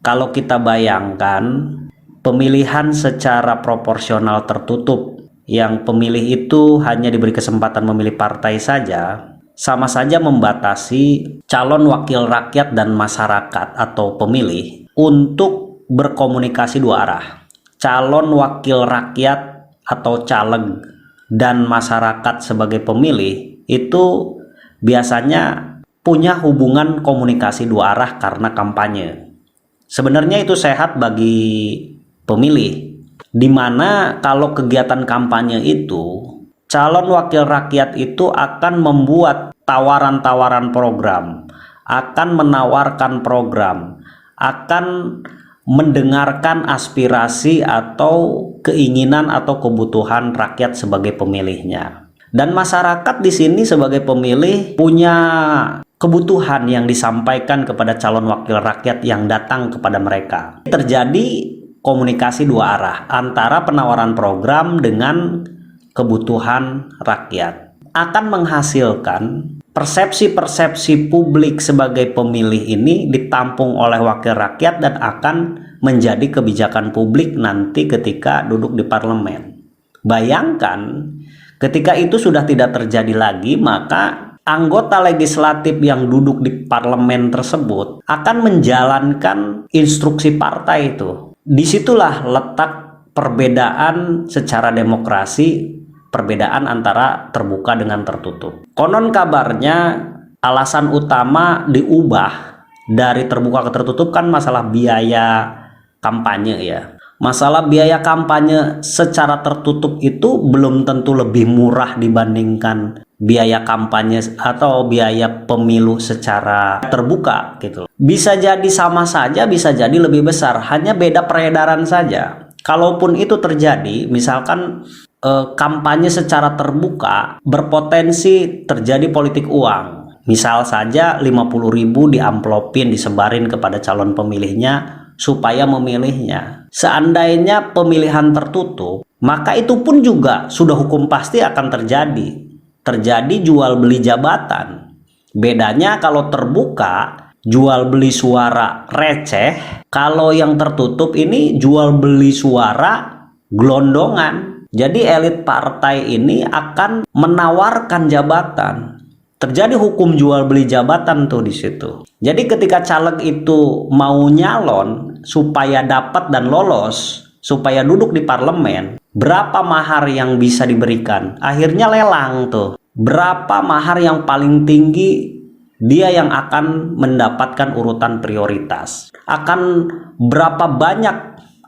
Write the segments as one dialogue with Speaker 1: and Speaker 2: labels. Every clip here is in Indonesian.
Speaker 1: kalau kita bayangkan pemilihan secara proporsional tertutup, yang pemilih itu hanya diberi kesempatan memilih partai saja, sama saja membatasi calon wakil rakyat dan masyarakat atau pemilih untuk berkomunikasi dua arah. Calon wakil rakyat atau caleg dan masyarakat sebagai pemilih itu biasanya punya hubungan komunikasi dua arah karena kampanye. Sebenarnya itu sehat bagi pemilih, dimana kalau kegiatan kampanye itu calon wakil rakyat itu akan membuat tawaran-tawaran program, akan menawarkan program, akan mendengarkan aspirasi atau keinginan atau kebutuhan rakyat sebagai pemilihnya. Dan masyarakat di sini sebagai pemilih punya kebutuhan yang disampaikan kepada calon wakil rakyat yang datang kepada mereka. Terjadi komunikasi dua arah antara penawaran program dengan kebutuhan rakyat, akan menghasilkan persepsi-persepsi publik sebagai pemilih ini ditampung oleh wakil rakyat dan akan menjadi kebijakan publik nanti ketika duduk di parlemen. Bayangkan ketika itu sudah tidak terjadi lagi, maka anggota legislatif yang duduk di parlemen tersebut akan menjalankan instruksi partai itu. Disitulah letak perbedaan secara demokrasi, perbedaan antara terbuka dengan tertutup. Konon kabarnya alasan utama diubah dari terbuka ke tertutup kan masalah biaya kampanye ya. Masalah biaya kampanye secara tertutup itu belum tentu lebih murah dibandingkan biaya kampanye atau biaya pemilu secara terbuka gitu. Bisa jadi sama saja, bisa jadi lebih besar, hanya beda peredaran saja. Kalaupun itu terjadi, misalkan kampanye secara terbuka berpotensi terjadi politik uang. Misal saja 50.000 diamplopin, disebarin kepada calon pemilihnya supaya memilihnya. Seandainya pemilihan tertutup, maka itu pun juga sudah hukum pasti akan terjadi. Terjadi jual beli jabatan. Bedanya kalau terbuka, jual beli suara receh. Kalau yang tertutup ini jual beli suara gelondongan. Jadi elit partai ini akan menawarkan jabatan. Terjadi hukum jual beli jabatan tuh di situ. Jadi ketika caleg itu mau nyalon supaya dapat dan lolos, supaya duduk di parlemen, berapa mahar yang bisa diberikan? Akhirnya lelang tuh. Berapa mahar yang paling tinggi, dia yang akan mendapatkan urutan prioritas. Akan berapa banyak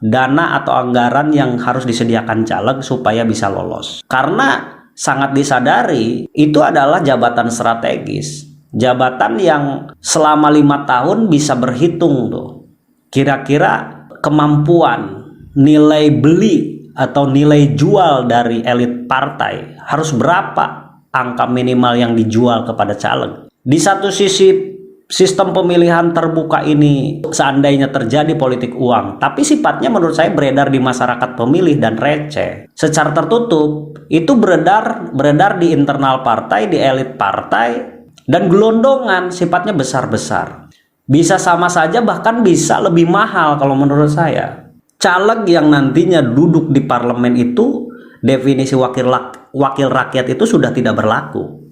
Speaker 1: dana atau anggaran yang harus disediakan caleg supaya bisa lolos. Karena sangat disadari itu adalah jabatan strategis, jabatan yang selama 5 tahun bisa berhitung tuh kira-kira kemampuan nilai beli atau nilai jual dari elit partai harus berapa angka minimal yang dijual kepada caleg. Di satu sisi sistem pemilihan terbuka ini seandainya terjadi politik uang, tapi sifatnya menurut saya beredar di masyarakat pemilih dan receh. Secara tertutup itu beredar di internal partai, di elit partai, dan gelondongan, sifatnya besar-besar. Bisa sama saja, bahkan bisa lebih mahal kalau menurut saya. Caleg yang nantinya duduk di parlemen itu, definisi wakil rakyat itu sudah tidak berlaku.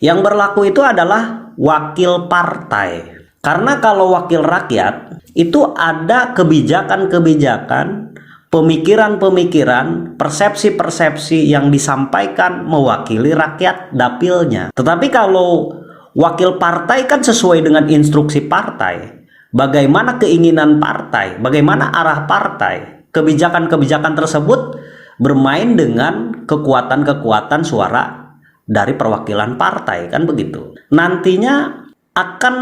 Speaker 1: Yang berlaku itu adalah wakil partai. Karena kalau wakil rakyat itu ada kebijakan-kebijakan, pemikiran-pemikiran, persepsi-persepsi yang disampaikan mewakili rakyat dapilnya. Tetapi kalau wakil partai kan sesuai dengan instruksi partai. Bagaimana keinginan partai, bagaimana arah partai. Kebijakan-kebijakan tersebut bermain dengan kekuatan-kekuatan suara dari perwakilan partai, kan begitu. Nantinya akan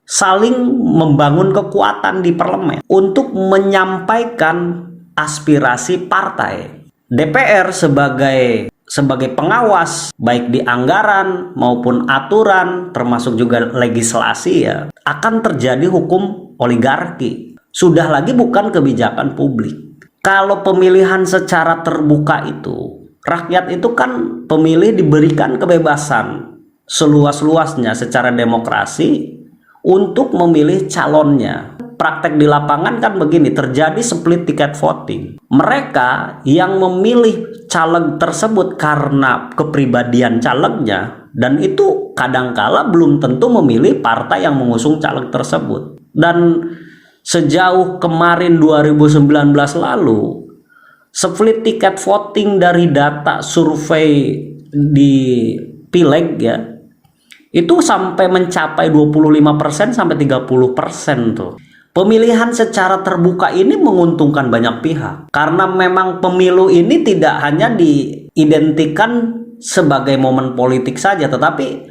Speaker 1: saling membangun kekuatan di parlemen untuk menyampaikan aspirasi partai. DPR sebagai pengawas baik di anggaran maupun aturan termasuk juga legislasi ya, akan terjadi hukum oligarki. Sudah lagi bukan kebijakan publik. Kalau pemilihan secara terbuka itu, rakyat itu kan pemilih diberikan kebebasan seluas-luasnya secara demokrasi untuk memilih calonnya. Praktek di lapangan kan begini, terjadi split ticket voting. Mereka yang memilih caleg tersebut karena kepribadian calegnya, dan itu kadangkala belum tentu memilih partai yang mengusung caleg tersebut. Dan sejauh kemarin 2019 lalu, split ticket voting dari data survei di Pileg ya, itu sampai mencapai 25% sampai 30% tuh. Pemilihan secara terbuka ini menguntungkan banyak pihak karena memang pemilu ini tidak hanya diidentikan sebagai momen politik saja, tetapi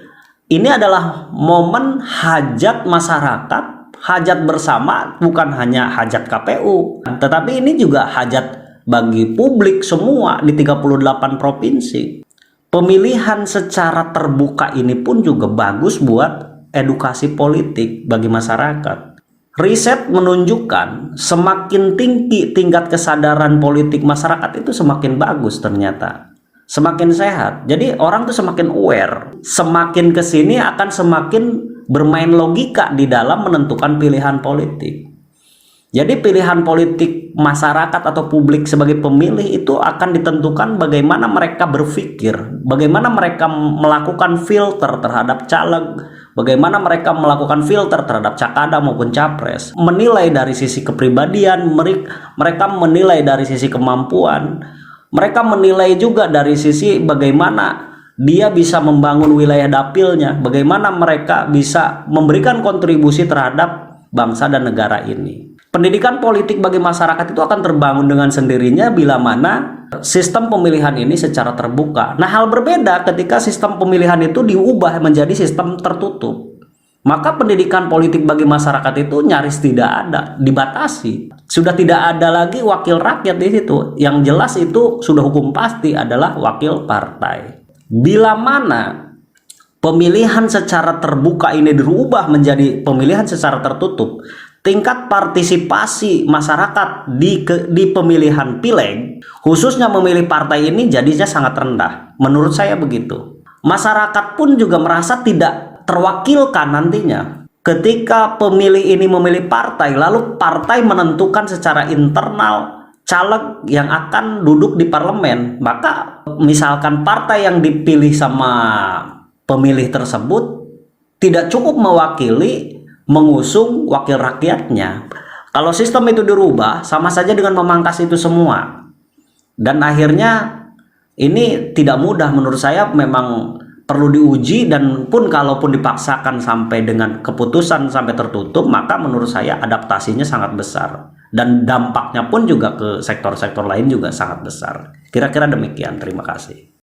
Speaker 1: ini adalah momen hajat masyarakat, hajat bersama, bukan hanya hajat KPU, tetapi ini juga hajat bagi publik semua di 38 provinsi. Pemilihan secara terbuka ini pun juga bagus buat edukasi politik bagi masyarakat. Riset menunjukkan semakin tinggi tingkat kesadaran politik masyarakat itu semakin bagus ternyata. Semakin sehat. Jadi orang tuh semakin aware. Semakin kesini akan semakin bermain logika di dalam menentukan pilihan politik. Jadi pilihan politik masyarakat atau publik sebagai pemilih itu akan ditentukan bagaimana mereka berpikir, bagaimana mereka melakukan filter terhadap caleg, bagaimana mereka melakukan filter terhadap cakada maupun capres, menilai dari sisi kepribadian, mereka menilai dari sisi kemampuan, mereka menilai juga dari sisi bagaimana dia bisa membangun wilayah dapilnya, bagaimana mereka bisa memberikan kontribusi terhadap bangsa dan negara ini. Pendidikan politik bagi masyarakat itu akan terbangun dengan sendirinya bila mana sistem pemilihan ini secara terbuka. Nah, hal berbeda ketika sistem pemilihan itu diubah menjadi sistem tertutup. Maka pendidikan politik bagi masyarakat itu nyaris tidak ada, dibatasi. Sudah tidak ada lagi wakil rakyat di situ. Yang jelas itu sudah hukum pasti adalah wakil partai. Bila mana pemilihan secara terbuka ini dirubah menjadi pemilihan secara tertutup, tingkat partisipasi masyarakat di pemilihan pileg, khususnya memilih partai ini jadinya sangat rendah. Menurut saya begitu. Masyarakat pun juga merasa tidak terwakilkan nantinya. Ketika pemilih ini memilih partai, lalu partai menentukan secara internal caleg yang akan duduk di parlemen, maka misalkan partai yang dipilih sama pemilih tersebut tidak cukup mewakili mengusung wakil rakyatnya. Kalau sistem itu dirubah, sama saja dengan memangkas itu semua. Dan akhirnya ini tidak mudah menurut saya, memang perlu diuji, dan pun kalaupun dipaksakan sampai dengan keputusan sampai tertutup, maka menurut saya adaptasinya sangat besar. Dan dampaknya pun juga ke sektor-sektor lain juga sangat besar. Kira-kira demikian, terima kasih.